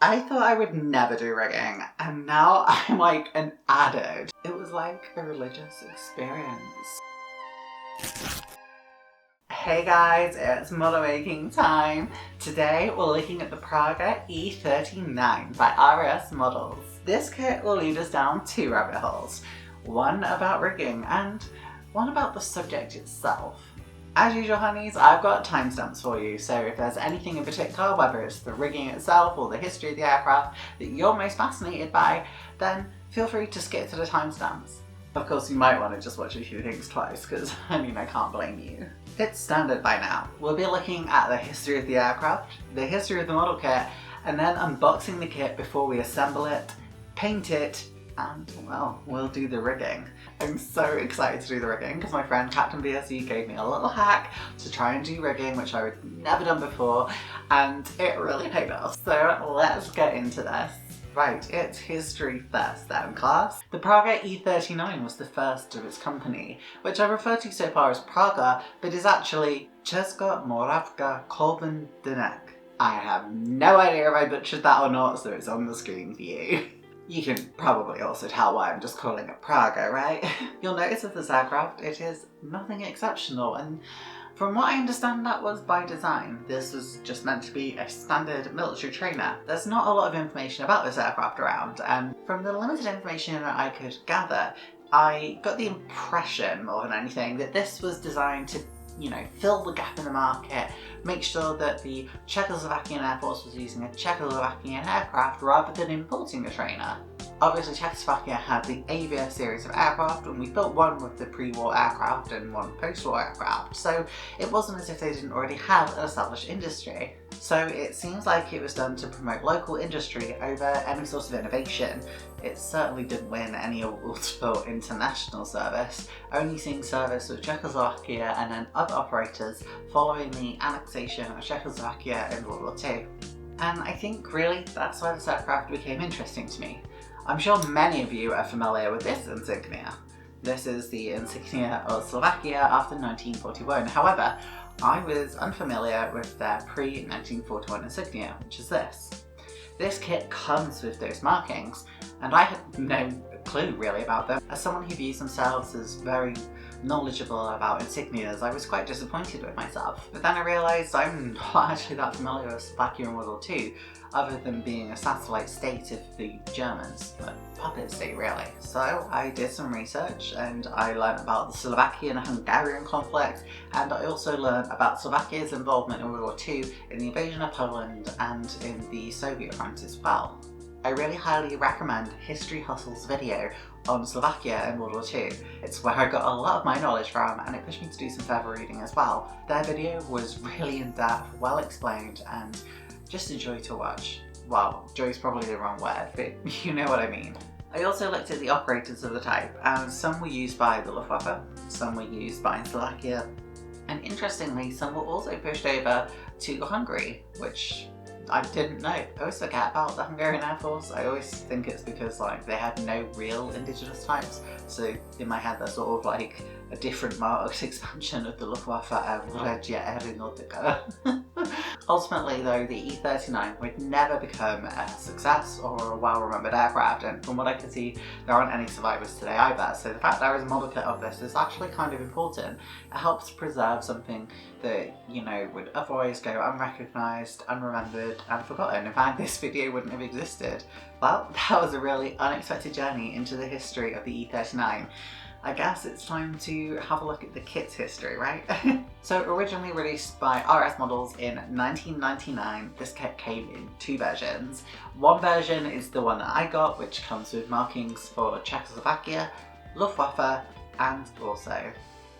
I thought I would never do rigging, and now I'm like an addict. It was like a religious experience. Hey guys, it's model making time. Today we're looking at the Praga E-39 by RS Models. This kit will lead us down two rabbit holes. One about rigging and one about the subject itself. As usual honeys, I've got timestamps for you, so if there's anything in particular, whether it's the rigging itself or the history of the aircraft that you're most fascinated by, then feel free to skip to the timestamps. Of course, you might want to just watch a few things twice, because I mean, I can't blame you. It's standard by now. We'll be looking at the history of the aircraft, the history of the model kit, and then unboxing the kit before we assemble it, paint it, and, well, we'll do the rigging. I'm so excited to do the rigging because my friend Captain VFC gave me a little hack to try and do rigging, which I would never done before, and it really paid off. So let's get into this. Right, it's history first then, class. The Praga E-39 was the first of its company, which I refer to so far as Praga, but is actually Českomoravská Kolbendinek. I have no idea if I butchered that or not, so it's on the screen for you. You can probably also tell why I'm just calling it Praga, right? You'll notice with this aircraft, it is nothing exceptional, and from what I understand, that was by design. This was just meant to be a standard military trainer. There's not a lot of information about this aircraft around, and from the limited information that I could gather, I got the impression, more than anything, that this was designed to, you know, fill the gap in the market, make sure that the Czechoslovakian Air Force was using a Czechoslovakian aircraft rather than importing a trainer. Obviously, Czechoslovakia had the Avia series of aircraft, and we built one with the pre-war aircraft and one post-war aircraft, so it wasn't as if they didn't already have an established industry. So it seems like it was done to promote local industry over any sort of innovation. It certainly didn't win any awards for international service, only seeing service with Czechoslovakia and then other operators following the annexation of Czechoslovakia in World War II. And I think really that's why this aircraft became interesting to me. I'm sure many of you are familiar with this insignia. This is the insignia of Slovakia after 1941. However, I was unfamiliar with their pre-1941 insignia, which is this. This kit comes with those markings, and I had no clue really about them. As someone who views themselves as very knowledgeable about insignias, I was quite disappointed with myself. But then I realised I'm not actually that familiar with Slovakia in World War II, other than being a satellite state of the Germans, but puppet state really. So I did some research and I learned about the Slovakian-Hungarian conflict, and I also learned about Slovakia's involvement in World War II in the invasion of Poland and in the Soviet front as well. I really highly recommend History Hustle's video on Slovakia in World War II. It's where I got a lot of my knowledge from, and it pushed me to do some further reading as well. Their video was really in-depth, well explained, and just a joy to watch. Well, joy is probably the wrong word, but you know what I mean. I also looked at the operators of the type, and some were used by the Luftwaffe, some were used by Slovakia, and interestingly, some were also pushed over to Hungary, which I didn't know. I always forget about the Hungarian Air Force. I always think it's because like they had no real indigenous types, so in my head they're sort of like a different marked expansion of the Luftwaffe and Regia Aeronautica. Ultimately though, the E-39 would never become a success or a well-remembered aircraft, and from what I can see, there aren't any survivors today either, so the fact there is a model kit of this is actually kind of important. It helps preserve something that, you know, would otherwise go unrecognised, unremembered, and forgotten. In fact, this video wouldn't have existed. Well, that was a really unexpected journey into the history of the E-39. I guess it's time to have a look at the kit's history, right? So originally released by RS Models in 1999, this kit came in two versions. One version is the one that I got, which comes with markings for Czechoslovakia, Luftwaffe, and also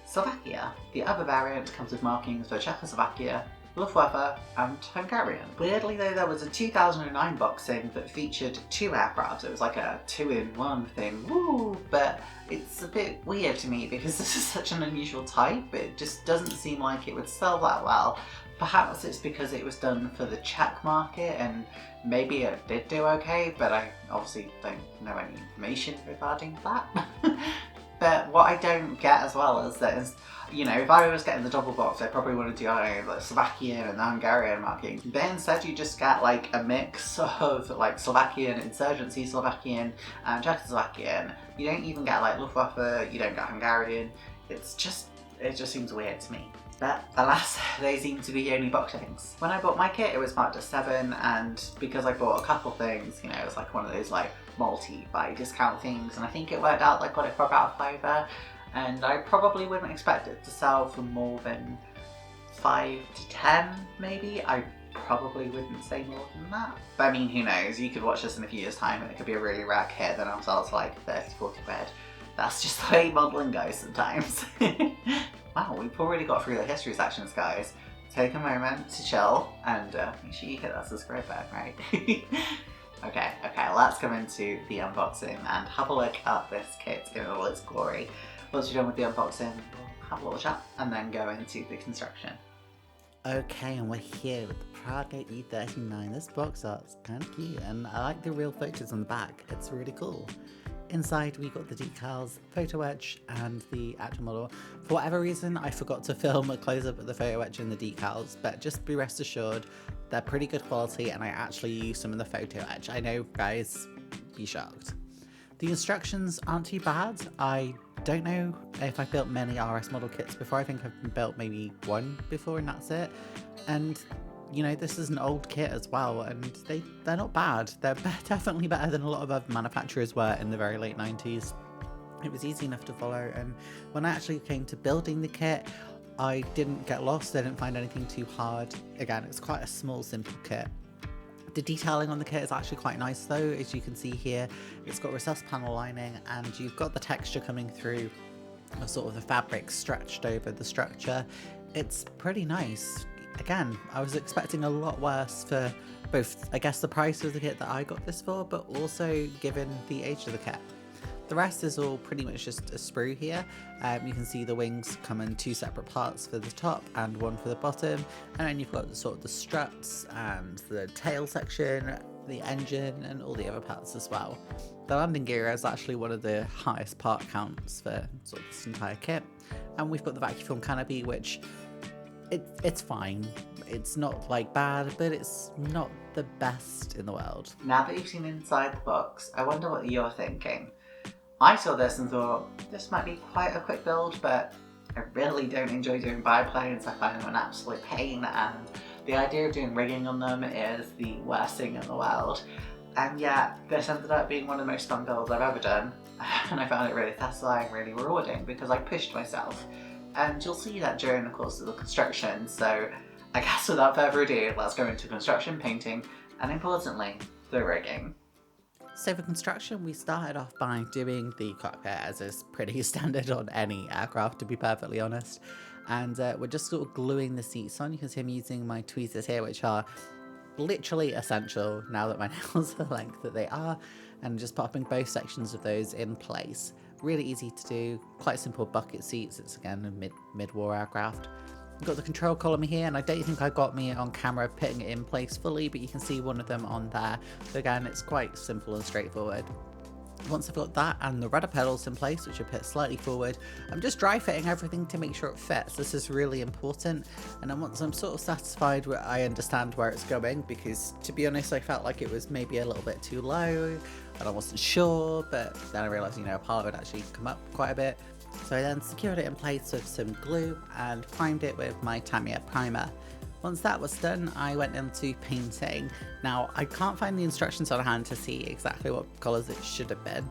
Slovakia. The other variant comes with markings for Czechoslovakia, Luftwaffe, and Hungarian. Weirdly though, there was a 2009 boxing that featured two aircrafts. It was like a 2-in-1 thing, woo! But it's a bit weird to me because this is such an unusual type. It just doesn't seem like it would sell that well. Perhaps it's because it was done for the Czech market and maybe it did do okay, but I obviously don't know any information regarding that. But what I don't get as well is that, you know, if I was getting the double box, I probably want to do, I don't know, like Slovakian and the Hungarian marking. But instead you just get like a mix of like Slovakian, Insurgency Slovakian, and Czechoslovakian. You don't even get like Luftwaffe, you don't get Hungarian. It just seems weird to me. But alas, they seem to be only box things. When I bought my kit, it was marked as 7, and because I bought a couple things, you know, it was like one of those like multi-buy discount things, and I think it worked out, like got it for about a £5. And I probably wouldn't expect it to sell for more than 5 to 10, maybe. I probably wouldn't say more than that. But I mean, who knows? You could watch this in a few years' time and it could be a really rare kit, then I'll sell it for like 30 to 40 quid. That's just the way modelling goes sometimes. Wow, we've already got through the history sections, guys. Take a moment to chill and make sure you hit that subscribe button, right? Okay, let's go into the unboxing and have a look at this kit in all its glory. Once you're done with the unboxing, we'll have a little chat and then go into the construction. Okay, and we're here with the Praga E-39. This box art's kind of cute, and I like the real photos on the back. It's really cool. Inside we got the decals, photo etch, and the actual model. For whatever reason, I forgot to film a close-up of the photo etch and the decals, but just be rest assured, they're pretty good quality, and I actually used some of the photo etch. I know, guys, be shocked. The instructions aren't too bad. I don't know if I've built many RS model kits before. I think I've built maybe one before and that's it. And you know, this is an old kit as well, and they're not bad. They're definitely better than a lot of other manufacturers were in the very late 90s. It was easy enough to follow, and when I actually came to building the kit, I didn't get lost. I didn't find anything too hard. Again, it's quite a small, simple kit. The detailing on the kit is actually quite nice though. As you can see here, it's got recessed panel lining, and you've got the texture coming through, sort of the fabric stretched over the structure. It's pretty nice. Again, I was expecting a lot worse for both, I guess, the price of the kit that I got this for, but also given the age of the kit. The rest is all pretty much just a sprue here. You can see the wings come in 2 separate parts for the top and 1 for the bottom, and then you've got the struts and the tail section, the engine, and all the other parts as well. The landing gear is actually one of the highest part counts for sort of this entire kit, and we've got the vacuum film canopy, which it's fine. It's not like bad, but it's not the best in the world. Now that you've seen inside the box, I wonder what you're thinking. I saw this and thought, this might be quite a quick build, but I really don't enjoy doing biplanes. I find them an absolute pain, and the idea of doing rigging on them is the worst thing in the world. And yet, this ended up being one of the most fun builds I've ever done, and I found it really satisfying, really rewarding, because I pushed myself. And you'll see that during the course of the construction, so I guess without further ado, let's go into construction, painting, and importantly, the rigging. So for construction, we started off by doing the cockpit, as is pretty standard on any aircraft, to be perfectly honest. And we're just sort of gluing the seats on. You can see I'm using my tweezers here, which are literally essential now that my nails are the length that they are, and just popping both sections of those in place. Really easy to do, quite simple bucket seats. It's again a mid-war aircraft. You've got the control column here, and I don't think I got me on camera putting it in place fully, but you can see one of them on there. So again, it's quite simple and straightforward. Once I've got that and the rudder pedals in place, which are put slightly forward, I'm just dry fitting everything to make sure it fits. This is really important. And then once I'm sort of satisfied where I understand where it's going, because to be honest, I felt like it was maybe a little bit too low and I wasn't sure, but then I realized, you know, a part would actually come up quite a bit. So I then secured it in place with some glue and primed it with my Tamiya primer. Once that was done, I went into painting. Now, I can't find the instructions on hand to see exactly what colours it should have been,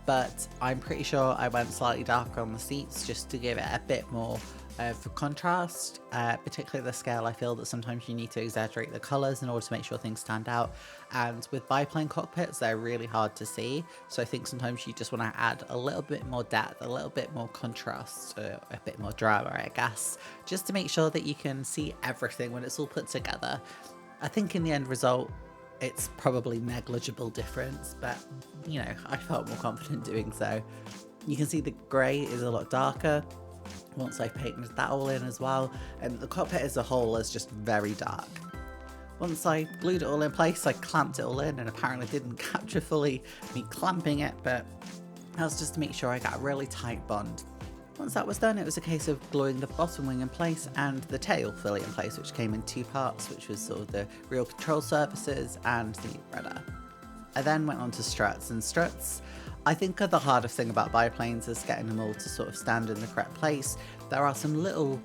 but I'm pretty sure I went slightly darker on the seats just to give it a bit more of contrast, particularly the scale. I feel that sometimes you need to exaggerate the colours in order to make sure things stand out, and with biplane cockpits they're really hard to see, so I think sometimes you just want to add a little bit more depth, a little bit more contrast, a bit more drama, I guess, just to make sure that you can see everything when it's all put together. I think in the end result it's probably negligible difference, but you know, I felt more confident doing so. You can see the grey is a lot darker once I've painted that all in as well, and the cockpit as a whole is just very dark. Once I glued it all in place, I clamped it all in, and apparently didn't capture fully me clamping it, but That was just to make sure I got a really tight bond. Once that was done, it was a case of gluing the bottom wing in place and the tail fully in place, which came in 2 parts, which was sort of the real control surfaces and the rudder. I then went on to struts, and struts I think are the hardest thing about biplanes is getting them all to sort of stand in the correct place. There are some little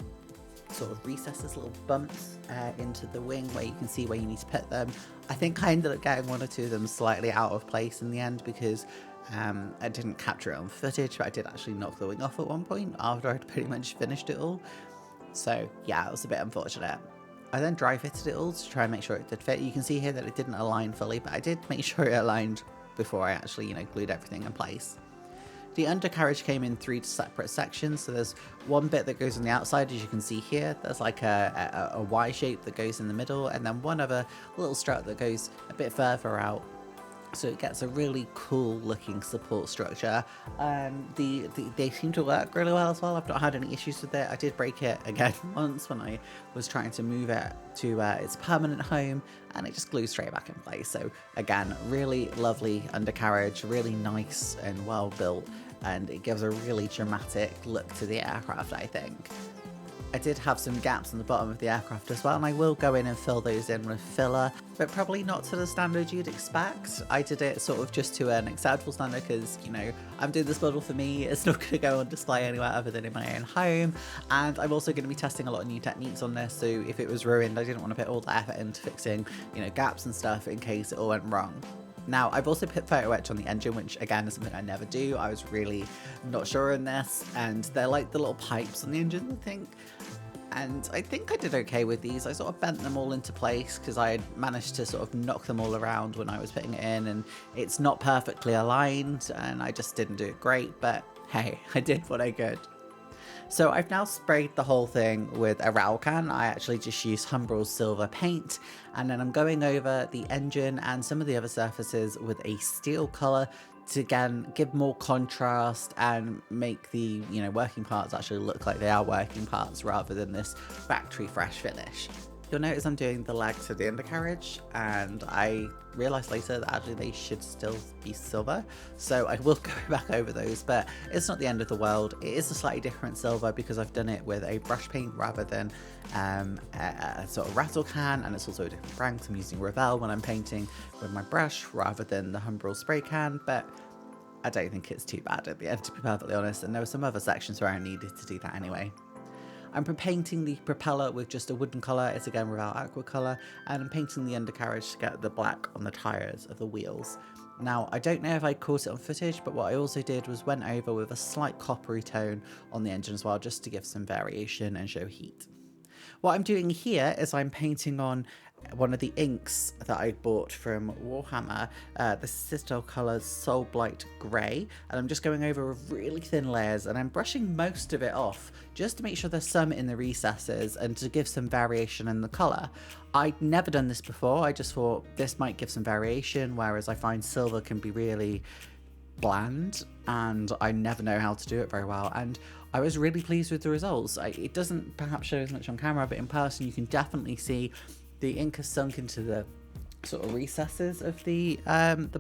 sort of recesses, little bumps into the wing where you can see where you need to put them. I think I ended up getting 1 or 2 of them slightly out of place in the end because I didn't capture it on footage, but I did actually knock the wing off at one point after I'd pretty much finished it all. So yeah, it was a bit unfortunate. I then dry fitted it all to try and make sure it did fit. You can see here that it didn't align fully, but I did make sure it aligned before I actually, glued everything in place. The undercarriage came in 3 separate sections, so there's one bit that goes on the outside, as you can see here. There's like a Y shape that goes in the middle, and then one other little strut that goes a bit further out. So it gets a really cool looking support structure. They seem to work really well as well. I've not had any issues with it. I did break it again once when I was trying to move it to its permanent home, and it just glued straight back in place. So again, really lovely undercarriage, really nice and well built, and it gives a really dramatic look to the aircraft, I think. I did have some gaps on the bottom of the aircraft as well, and I will go in and fill those in with filler, but probably not to the standard you'd expect. I did it sort of just to an acceptable standard because, I'm doing this model for me. It's not going to go on display anywhere other than in my own home, and I'm also going to be testing a lot of new techniques on this, so if it was ruined, I didn't want to put all the effort into fixing, gaps and stuff in case it all went wrong. Now, I've also put photo etch on the engine, which again is something I never do. I was really not sure in this, and they're like the little pipes on the engine, I think. And I think I did okay with these. I sort of bent them all into place because I had managed to sort of knock them all around when I was putting it in, and it's not perfectly aligned, and I just didn't do it great, but hey, I did what I could. So I've now sprayed the whole thing with a Rowell can. I actually just used Amble's silver paint, and then I'm going over the engine and some of the other surfaces with a steel colour to again give more contrast and make the working parts actually look like they are working parts rather than this factory fresh finish. You'll notice I'm doing the legs of the undercarriage, and I realised later that actually they should still be silver, so I will go back over those, but it's not the end of the world. It is a slightly different silver because I've done it with a brush paint rather than a sort of rattle can, and it's also a different brand because I'm using Revell when I'm painting with my brush rather than the Amble spray can, but I don't think it's too bad at the end, to be perfectly honest, and there were some other sections where I needed to do that anyway. I'm painting the propeller with just a wooden colour, it's again Revell aqua colour, and I'm painting the undercarriage to get the black on the tyres of the wheels. Now, I don't know if I caught it on footage, but what I also did was went over with a slight coppery tone on the engine as well, just to give some variation and show heat. What I'm doing here is I'm painting on one of the inks that I bought from Warhammer, the Citadel Colours Soul Blight Grey, and I'm just going over with really thin layers, and I'm brushing most of it off just to make sure there's some in the recesses and to give some variation in the colour. I'd never done this before. I just thought this might give some variation, whereas I find silver can be really bland and I never know how to do it very well, and I was really pleased with the results. It doesn't perhaps show as much on camera, but in person you can definitely see the ink has sunk into the sort of recesses of the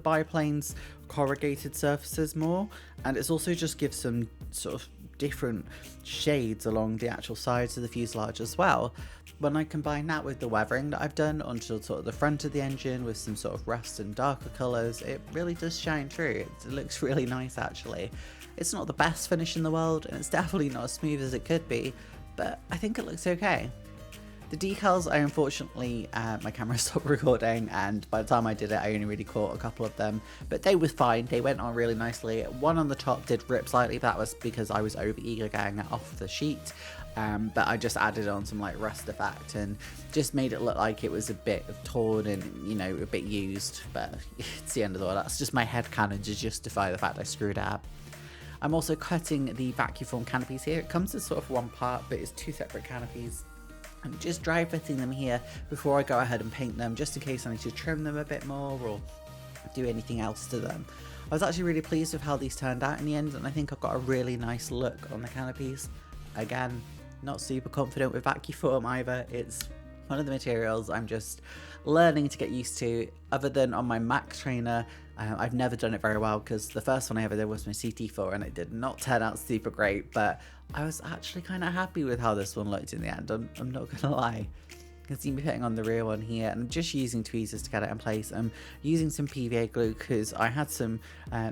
biplane's corrugated surfaces more, and it's also just gives some sort of different shades along the actual sides of the fuselage as well. When I combine that with the weathering that I've done onto sort of the front of the engine with some sort of rust and darker colours, it really does shine through. It looks really nice actually. It's not the best finish in the world, and it's definitely not as smooth as it could be, but I think it looks okay. The decals, I unfortunately, my camera stopped recording, and by the time I did it I only really caught a couple of them, but they were fine, they went on really nicely. One on the top did rip slightly, but that was because I was over eager getting it off the sheet, but I just added on some like rust effect and just made it look like it was a bit torn and a bit used, but it's the end of the world. That's just my headcanon to justify the fact I screwed up. I'm also cutting the vacuum form canopies here. It comes as sort of one part, but it's 2 separate canopies. I'm just dry fitting them here before I go ahead and paint them, just in case I need to trim them a bit more or do anything else to them. I was actually really pleased with how these turned out in the end, and I think I've got a really nice look on the canopies. Again, not super confident with vacuum form either. It's one of the materials I'm just learning to get used to. Other than on my Mac trainer, I've never done it very well because the first one I ever did was my CT4 and it did not turn out super great, but I was actually kind of happy with how this one looked in the end. I'm not gonna lie. You can see me putting on the rear one here, and I'm just using tweezers to get it in place. I'm using some PVA glue because I had some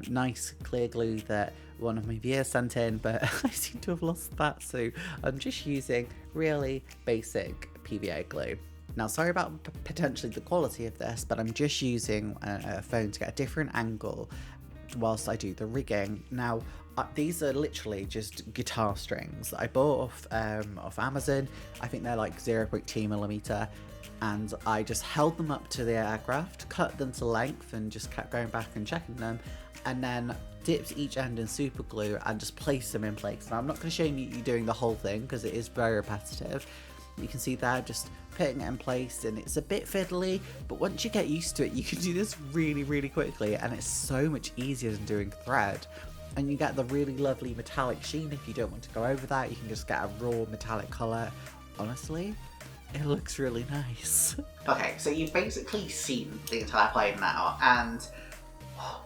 nice clear glue that one of my viewers sent in, but I seem to have lost that, so I'm just using really basic PVA glue. Now, sorry about potentially the quality of this, but I'm just using a phone to get a different angle whilst I do the rigging. Now, these are literally just guitar strings that I bought off Amazon. I think they're like 0.2mm, and I just held them up to the aircraft, cut them to length, and just kept going back and checking them, and then dipped each end in super glue and just placed them in place. Now, I'm not going to show you doing the whole thing because it is very repetitive. You can see there, just putting it in place, and it's a bit fiddly, but once you get used to it, you can do this really, really quickly, and it's so much easier than doing thread. And you get the really lovely metallic sheen. If you don't want to go over that, you can just get a raw metallic colour. Honestly, it looks really nice. Okay, so you've basically seen the entire plane now, and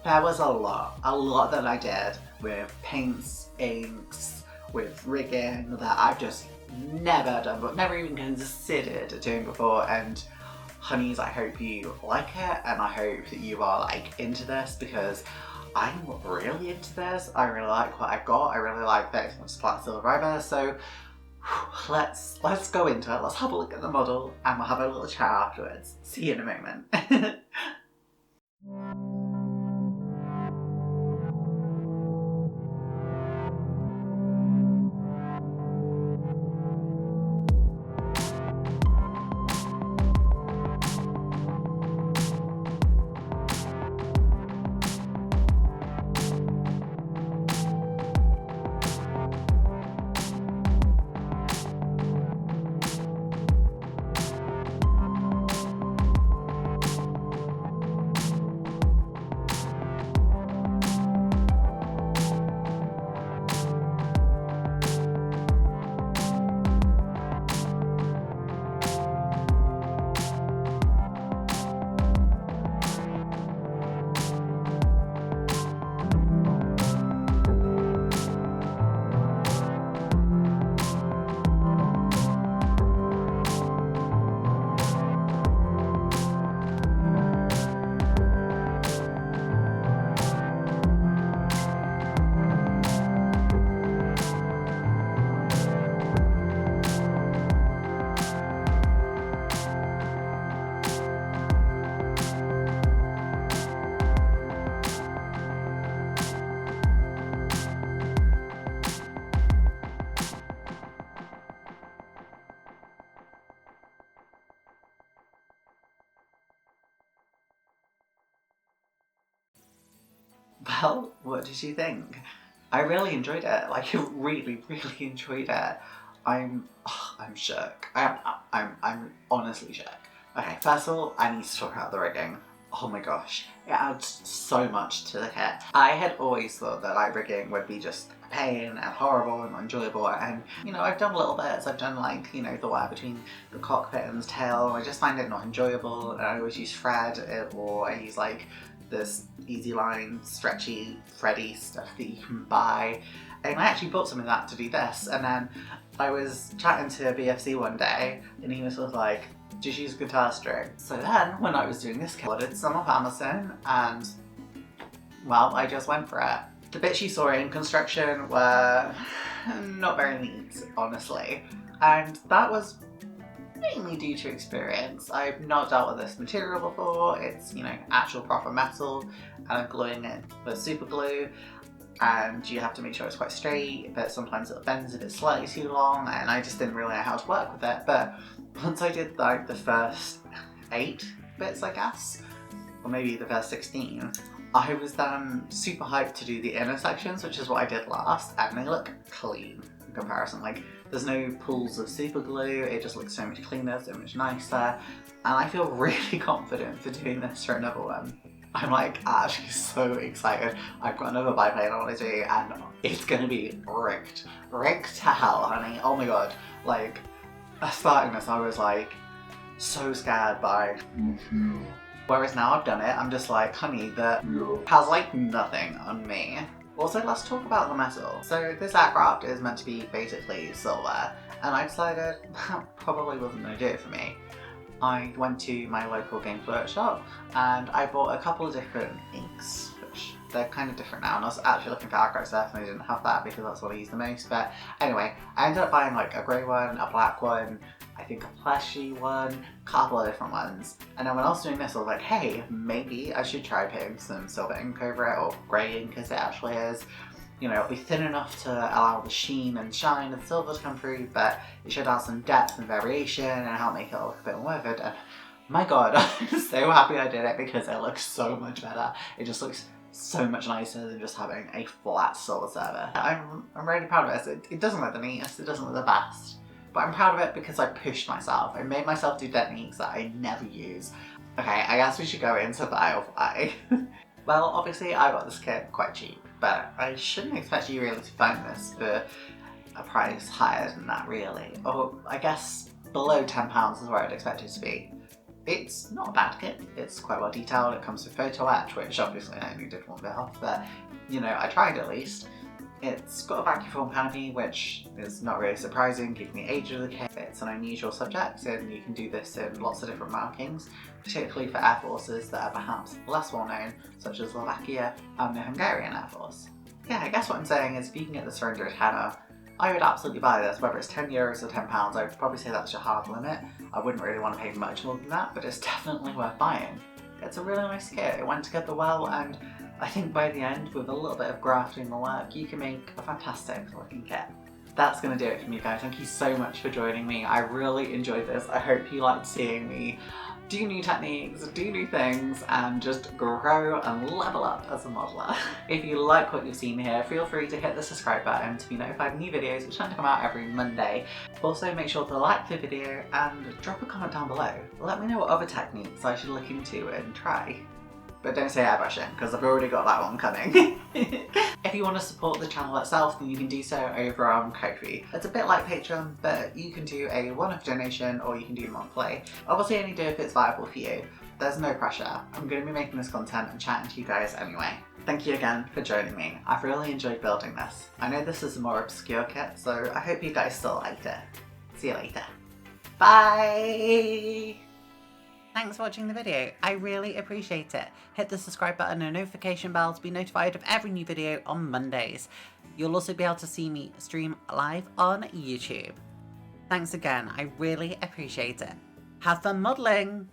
there was a lot that I did with paints, inks, with rigging that I've just never done, but never even considered doing before. And honeys, I hope you like it, and I hope that you are like into this, because I'm really into this. I really like what I've got. I really like that it's flat silver rubber. So let's go into it. Let's have a look at the model, and we'll have a little chat afterwards. See you in a moment. Well, what did you think? I really enjoyed it. Like, I really enjoyed it. I'm shook. I'm honestly shook. Okay, first of all, I need to talk about the rigging. Oh my gosh, it adds so much to the kit. I had always thought that like rigging would be just a pain and horrible and unenjoyable, and you know, I've done little bits. I've done like, you know, the wire between the cockpit and the tail, and I just find it not enjoyable, and I always use thread, or I use like this easy line, stretchy, thready stuff that you can buy. And I actually bought some of that to do this, and then I was chatting to BFC one day, and he was sort of like, just use guitar string. So then, when I was doing this kit, I ordered some off Amazon, and well, I just went for it. The bits you saw in construction were not very neat, honestly, and that was mainly due to experience. I've not dealt with this material before. It's, you know, actual proper metal, and I'm gluing it with super glue, and you have to make sure it's quite straight, but sometimes it bends if it's slightly too long, and I just didn't really know how to work with it. But once I did like the first 8 bits, I guess, or maybe the first 16, I was then super hyped to do the inner sections, which is what I did last, and they look clean in comparison. Like, there's no pools of super glue, it just looks so much cleaner, so much nicer, and I feel really confident for doing this for another one. I'm like actually so excited. I've got another biplane I want to do, and it's gonna be rigged. Rigged to hell, honey. Oh my god. Like, starting this, I was like, so scared by. Whereas now I've done it, I'm just like, honey, that has like nothing on me. Also, let's talk about the metal. So this aircraft is meant to be basically silver, and I decided that probably wasn't going to do it for me. I went to my local games workshop and I bought a couple of different inks, which they're kind of different now, and I was actually looking for aggro surf and I didn't have that because that's what I use the most. But anyway, I ended up buying like a grey one, a black one, I think a fleshy one, a couple of different ones. And then when I was doing this, I was like, hey, maybe I should try putting some silver ink over it, or grey ink as it actually is. You know, it'll be thin enough to allow the sheen and shine of silver to come through, but it should add some depth and variation and help make it look a bit more vivid. And my god, I'm so happy I did it because it looks so much better. It just looks so much nicer than just having a flat silver server. I'm really proud of this. It doesn't look the neatest, it doesn't look the best, but I'm proud of it because I pushed myself. I made myself do techniques that I never use. Okay, I guess we should go into the aisle fly. Well, obviously I got this kit quite cheap, but I shouldn't expect you really to find this for a price higher than that really. Or I guess below £10 is where I'd expect it to be. It's not a bad kit, it's quite well detailed, it comes with photo etch, which obviously I only did one bit off, but you know, I tried at least. It's got a vacuum form canopy, which is not really surprising given the age of the kit. It's an unusual subject and you can do this in lots of different markings, particularly for air forces that are perhaps less well known, such as Slovakia and the Hungarian Air Force. Yeah, I guess what I'm saying is if you can get this for under a tenner, I would absolutely buy this, whether it's €10 or £10, I would probably say that's your hard limit. I wouldn't really want to pay much more than that, but it's definitely worth buying. It's a really nice kit, it went together well, and I think by the end, with a little bit of grafting and work, you can make a fantastic looking kit. That's going to do it for me guys, thank you so much for joining me. I really enjoyed this. I hope you liked seeing me do new techniques, do new things, and just grow and level up as a modeler. If you like what you've seen here, feel free to hit the subscribe button to be notified of new videos which tend to come out every Monday. Also make sure to like the video and drop a comment down below. Let me know what other techniques I should look into and try. But don't say airbrushing, because I've already got that one coming. If you want to support the channel itself, then you can do so over on Ko-fi. It's a bit like Patreon, but you can do a one-off donation or you can do monthly. Obviously only do if it's viable for you. There's no pressure. I'm going to be making this content and chatting to you guys anyway. Thank you again for joining me. I've really enjoyed building this. I know this is a more obscure kit, so I hope you guys still liked it. See you later. Bye! Thanks for watching the video, I really appreciate it. Hit the subscribe button and notification bell to be notified of every new video on Mondays. You'll also be able to see me stream live on YouTube. Thanks again, I really appreciate it. Have fun modelling!